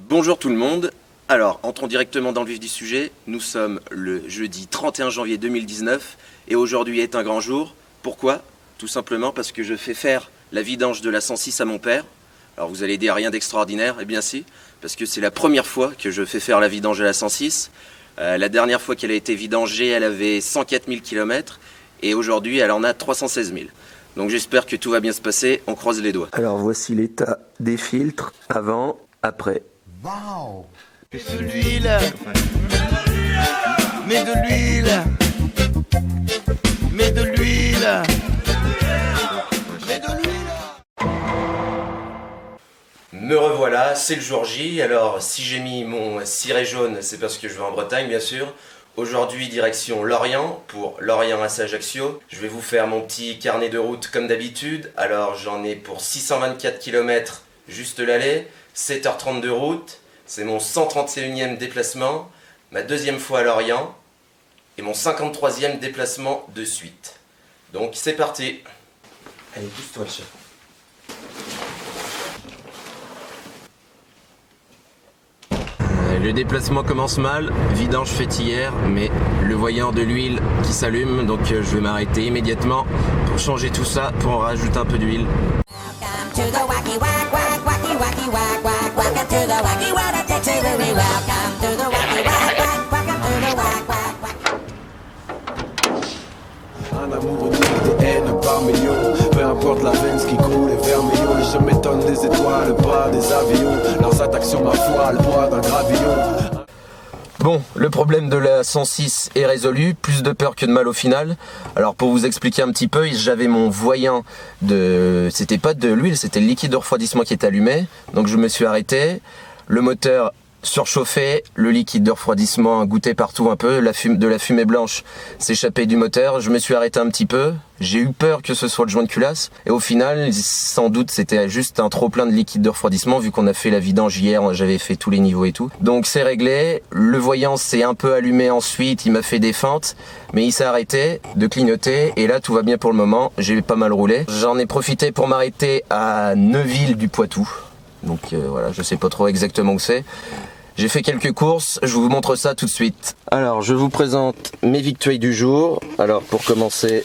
Bonjour tout le monde. Alors, entrons directement dans le vif du sujet. Nous sommes le jeudi 31 janvier 2019 et aujourd'hui est un grand jour. Pourquoi? Tout simplement parce que je fais faire la vidange de la 106 à mon père. Alors vous allez dire rien d'extraordinaire, eh bien si, parce que c'est la première fois que je fais faire la vidange à la 106. La dernière fois qu'elle a été vidangée, elle avait 104 000 km et aujourd'hui elle en a 316 000. Donc j'espère que tout va bien se passer, on croise les doigts. Alors voici l'état des filtres, avant, après. Waouh! Mets de l'huile! Mets de l'huile! Mets de l'huile! Mets de l'huile! Me revoilà, c'est le jour J. Alors si j'ai mis mon ciré jaune, c'est parce que je vais en Bretagne bien sûr. Aujourd'hui direction Lorient, pour Lorient à Ajaccio. Je vais vous faire mon petit carnet de route comme d'habitude. Alors j'en ai pour 624 km juste l'aller, 7h30 de route. C'est mon 131e déplacement, ma deuxième fois à Lorient et mon 53e déplacement de suite. Donc c'est parti. Allez, pousse-toi le chat. Le déplacement commence mal, vidange faite hier, mais le voyant de l'huile qui s'allume, donc je vais m'arrêter immédiatement pour changer tout ça, pour en rajouter un peu d'huile. Un amour unique, des haines par millions. Peu importe la veine, ce qui coule est vermillon. Je m'étonne des étoiles, pas des avions. Leurs attaques sur ma foi, le poids d'un gravillon. Bon, le problème de la 106 est résolu, plus de peur que de mal au final. Alors pour vous expliquer un petit peu, j'avais mon voyant de... C'était pas de l'huile, c'était le liquide de refroidissement qui était allumé. Donc je me suis arrêté, le moteur surchauffé, le liquide de refroidissement goûtait partout un peu, de la fumée blanche s'échappait du moteur. Je me suis arrêté un petit peu, j'ai eu peur que ce soit le joint de culasse et au final sans doute c'était juste un trop plein de liquide de refroidissement vu qu'on a fait la vidange hier, j'avais fait tous les niveaux et tout. Donc c'est réglé, le voyant s'est un peu allumé ensuite, il m'a fait des feintes mais il s'est arrêté de clignoter et là tout va bien pour le moment, j'ai pas mal roulé. J'en ai profité pour m'arrêter à Neuville du Poitou. Donc voilà, je sais pas trop exactement où c'est. J'ai fait quelques courses, je vous montre ça tout de suite. Alors, je vous présente mes victuailles du jour. Alors, pour commencer,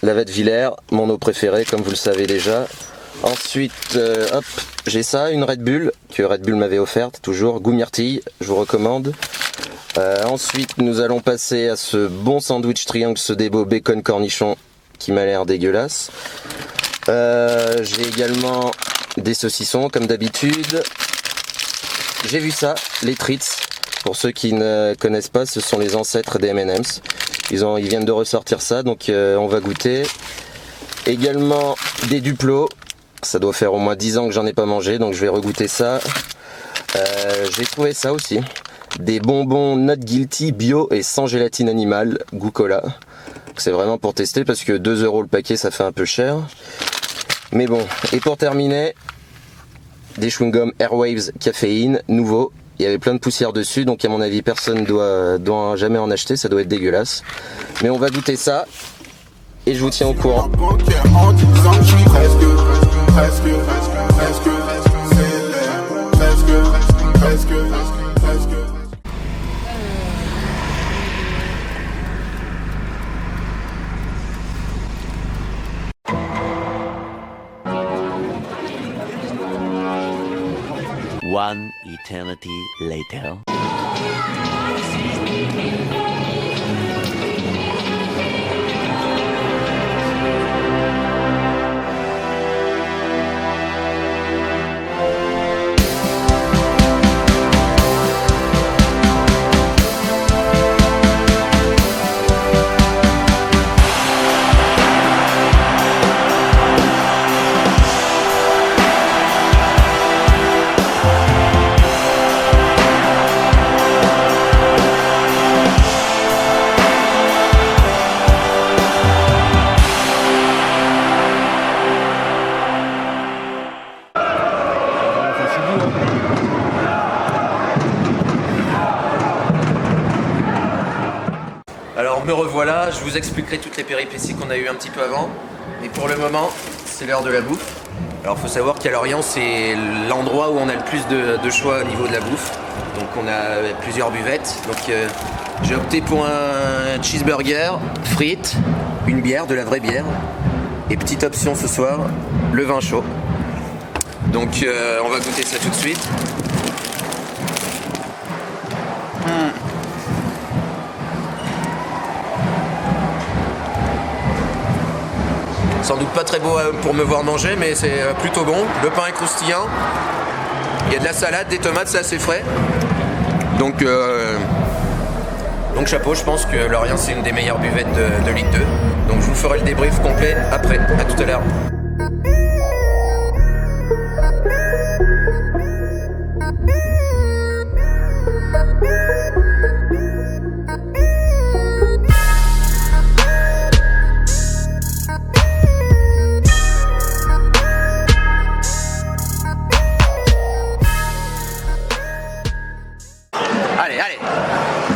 la Vattevillers, mon eau préférée, comme vous le savez déjà. Ensuite, hop, j'ai ça, une Red Bull, que Red Bull m'avait offerte, toujours, goût myrtille, je vous recommande. Ensuite, nous allons passer à ce bon sandwich triangle Sodebo bacon cornichon, qui m'a l'air dégueulasse. J'ai également des saucissons, comme d'habitude. J'ai vu ça, les Treats. Pour ceux qui ne connaissent pas, ce sont les ancêtres des M&M's. Ils viennent de ressortir ça, donc on va goûter. Également des Duplo. Ça doit faire au moins 10 ans que j'en ai pas mangé, donc je vais regoûter ça. J'ai trouvé ça aussi. Des bonbons Not Guilty bio et sans gélatine animale, goût cola. C'est vraiment pour tester parce que 2 € le paquet, ça fait un peu cher. Mais bon, et pour terminer, des chewing-gums Airwaves caféine, nouveau. Il y avait plein de poussière dessus, donc à mon avis personne doit jamais en acheter, ça doit être dégueulasse. Mais on va goûter ça, et je vous tiens au courant. One eternity later. Alors me revoilà, je vous expliquerai toutes les péripéties qu'on a eues un petit peu avant. Mais pour le moment, c'est l'heure de la bouffe. Alors il faut savoir qu'à Lorient c'est l'endroit où on a le plus de choix au niveau de la bouffe. Donc on a plusieurs buvettes. Donc j'ai opté pour un cheeseburger, frites, une bière, de la vraie bière. Et petite option ce soir, le vin chaud. Donc on va goûter ça tout de suite. Sans doute pas très beau pour me voir manger, mais c'est plutôt bon. Le pain est croustillant. Il y a de la salade, des tomates, c'est assez frais. Donc chapeau, je pense que Lorient c'est une des meilleures buvettes de Ligue 2. Donc je vous ferai le débrief complet après. À tout à l'heure.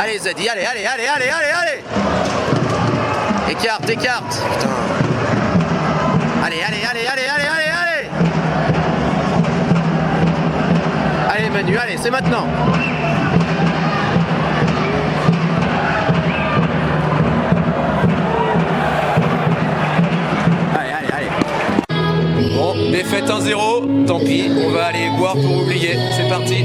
Allez Zadi, allez Écarte Putain. Allez Allez Manu, allez, c'est maintenant. Allez. Bon, défaite 1-0, tant pis, on va aller boire pour oublier, c'est parti.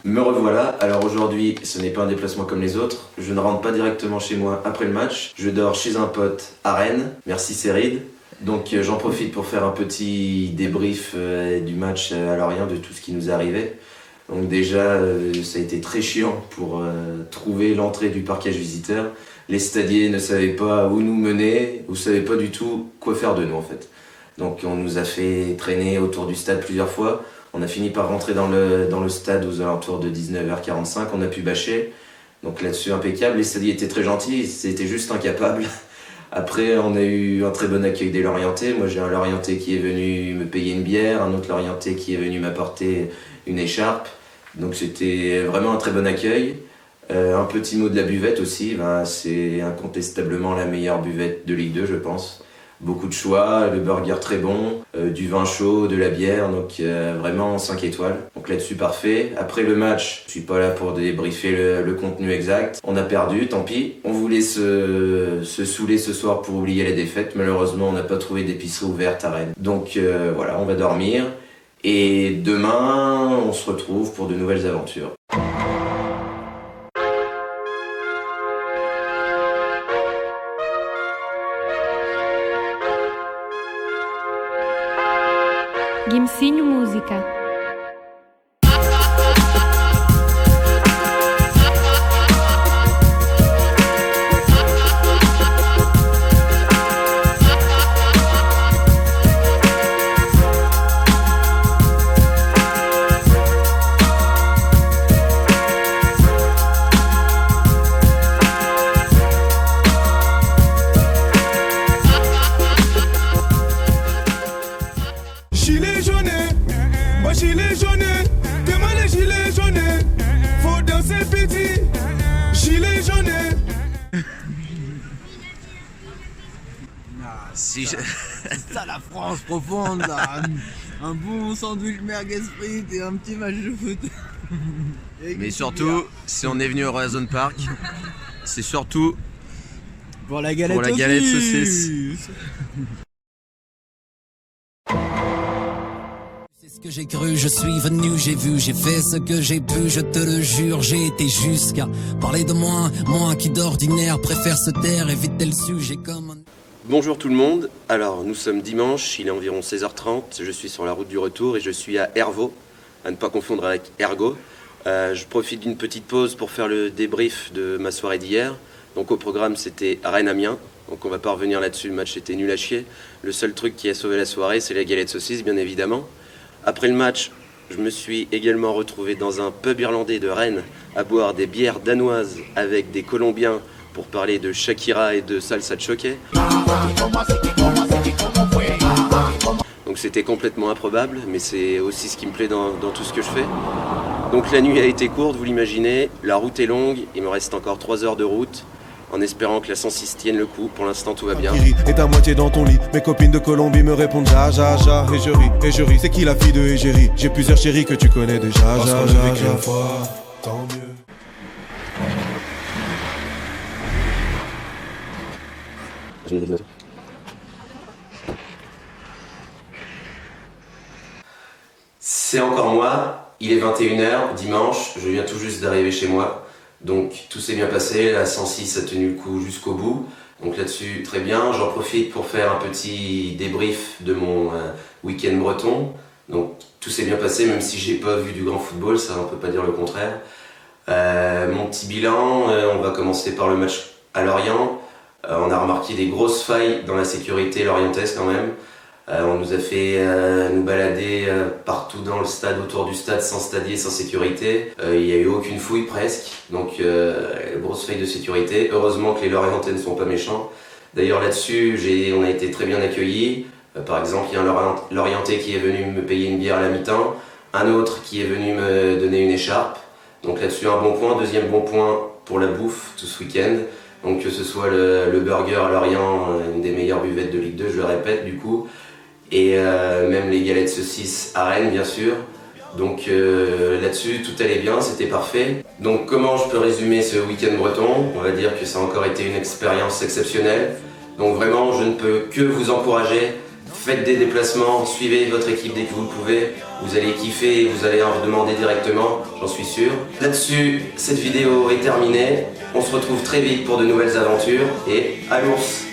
Me revoilà, alors aujourd'hui ce n'est pas un déplacement comme les autres, je ne rentre pas directement chez moi après le match, je dors chez un pote à Rennes, merci Cérid. Donc j'en profite pour faire un petit débrief du match à Lorient, de tout ce qui nous est arrivé. Donc déjà ça a été très chiant pour trouver l'entrée du parquage visiteur. Les stadiers ne savaient pas où nous mener, ou ne savaient pas du tout quoi faire de nous en fait. Donc on nous a fait traîner autour du stade plusieurs fois. On a fini par rentrer dans le stade aux alentours de 19h45, on a pu bâcher. Donc là-dessus impeccable, les stadiers étaient très gentils, ils étaient juste incapables. Après on a eu un très bon accueil des Lorientais. Moi j'ai un Lorientais qui est venu me payer une bière, un autre Lorientais qui est venu m'apporter une écharpe. Donc c'était vraiment un très bon accueil. Un petit mot de la buvette aussi, c'est incontestablement la meilleure buvette de Ligue 2 je pense. Beaucoup de choix, le burger très bon, du vin chaud, de la bière, donc vraiment 5 étoiles. Donc là-dessus parfait. Après le match, je suis pas là pour débriefer le contenu exact. On a perdu, tant pis. On voulait se saouler ce soir pour oublier la défaite. Malheureusement, on n'a pas trouvé d'épicerie ouverte à Rennes. Donc voilà, on va dormir. Et demain, on se retrouve pour de nouvelles aventures. Gimsinho Música. Gilet jaune, moi gilet jaune, demande les gilets jaunes, faut danser petit, gilet jaune. Si c'est ça la France profonde là. Un bon sandwich merguez frites et un petit match de foot. Mais surtout, si on est venu au Horizon Park, c'est surtout pour la galette saucisse. C'est ce que j'ai cru, je suis venu, j'ai vu, j'ai fait ce que j'ai pu, je te le jure, j'ai été jusqu'à parler de moi qui d'ordinaire préfère se taire, éviter le sujet comme un... Bonjour tout le monde, alors nous sommes dimanche, il est environ 16h30, je suis sur la route du retour et je suis à Hervaux, à ne pas confondre avec Ergo. Je profite d'une petite pause pour faire le débrief de ma soirée d'hier. Donc au programme c'était Rennes-Amiens, donc on va pas revenir là-dessus, le match était nul à chier. Le seul truc qui a sauvé la soirée c'est la galette saucisse bien évidemment. Après le match, je me suis également retrouvé dans un pub irlandais de Rennes à boire des bières danoises avec des Colombiens pour parler de Shakira et de salsa choque. Donc c'était complètement improbable, mais c'est aussi ce qui me plaît dans tout ce que je fais. Donc la nuit a été courte, vous l'imaginez, la route est longue, il me reste encore 3 heures de route. en espérant que la 106 tienne le coup. Pour l'instant, tout va bien. Qui rit est à moitié dans ton lit. Mes copines de Colombie me répondent ja ja ja. Et je ris, c'est qui la fille de Égérie? J'ai plusieurs chéris que tu connais déjà. Parce qu'on l'a vécu une fois, tant mieux. C'est encore moi, il est 21h, dimanche, je viens tout juste d'arriver chez moi. Donc tout s'est bien passé, la 106 a tenu le coup jusqu'au bout. Donc là-dessus, très bien. J'en profite pour faire un petit débrief de mon week-end breton. Donc tout s'est bien passé, même si j'ai pas vu du grand football, ça on peut pas dire le contraire. Mon petit bilan, on va commencer par le match à Lorient. On a remarqué des grosses failles dans la sécurité lorientaise quand même. On nous a fait nous balader partout dans le stade, autour du stade, sans stadier, sans sécurité. Il n'y a eu aucune fouille presque, donc grosse faille de sécurité. Heureusement que les Lorientais ne sont pas méchants. D'ailleurs là-dessus, on a été très bien accueillis. Par exemple, il y a un Lorientais qui est venu me payer une bière à la mi-temps, un autre qui est venu me donner une écharpe. Donc là-dessus, un bon point. Deuxième bon point pour la bouffe tout ce week-end. Donc que ce soit le burger à Lorient, une des meilleures buvettes de Ligue 2, je le répète du coup. Et même les galettes saucisses à Rennes bien sûr. Donc là-dessus tout allait bien, c'était parfait. Donc comment je peux résumer ce week-end breton? On va dire que ça a encore été une expérience exceptionnelle. Donc vraiment je ne peux que vous encourager. Faites des déplacements, suivez votre équipe dès que vous le pouvez. Vous allez kiffer et vous allez en demander directement, j'en suis sûr. Là-dessus, cette vidéo est terminée. On se retrouve très vite pour de nouvelles aventures et à l'ours!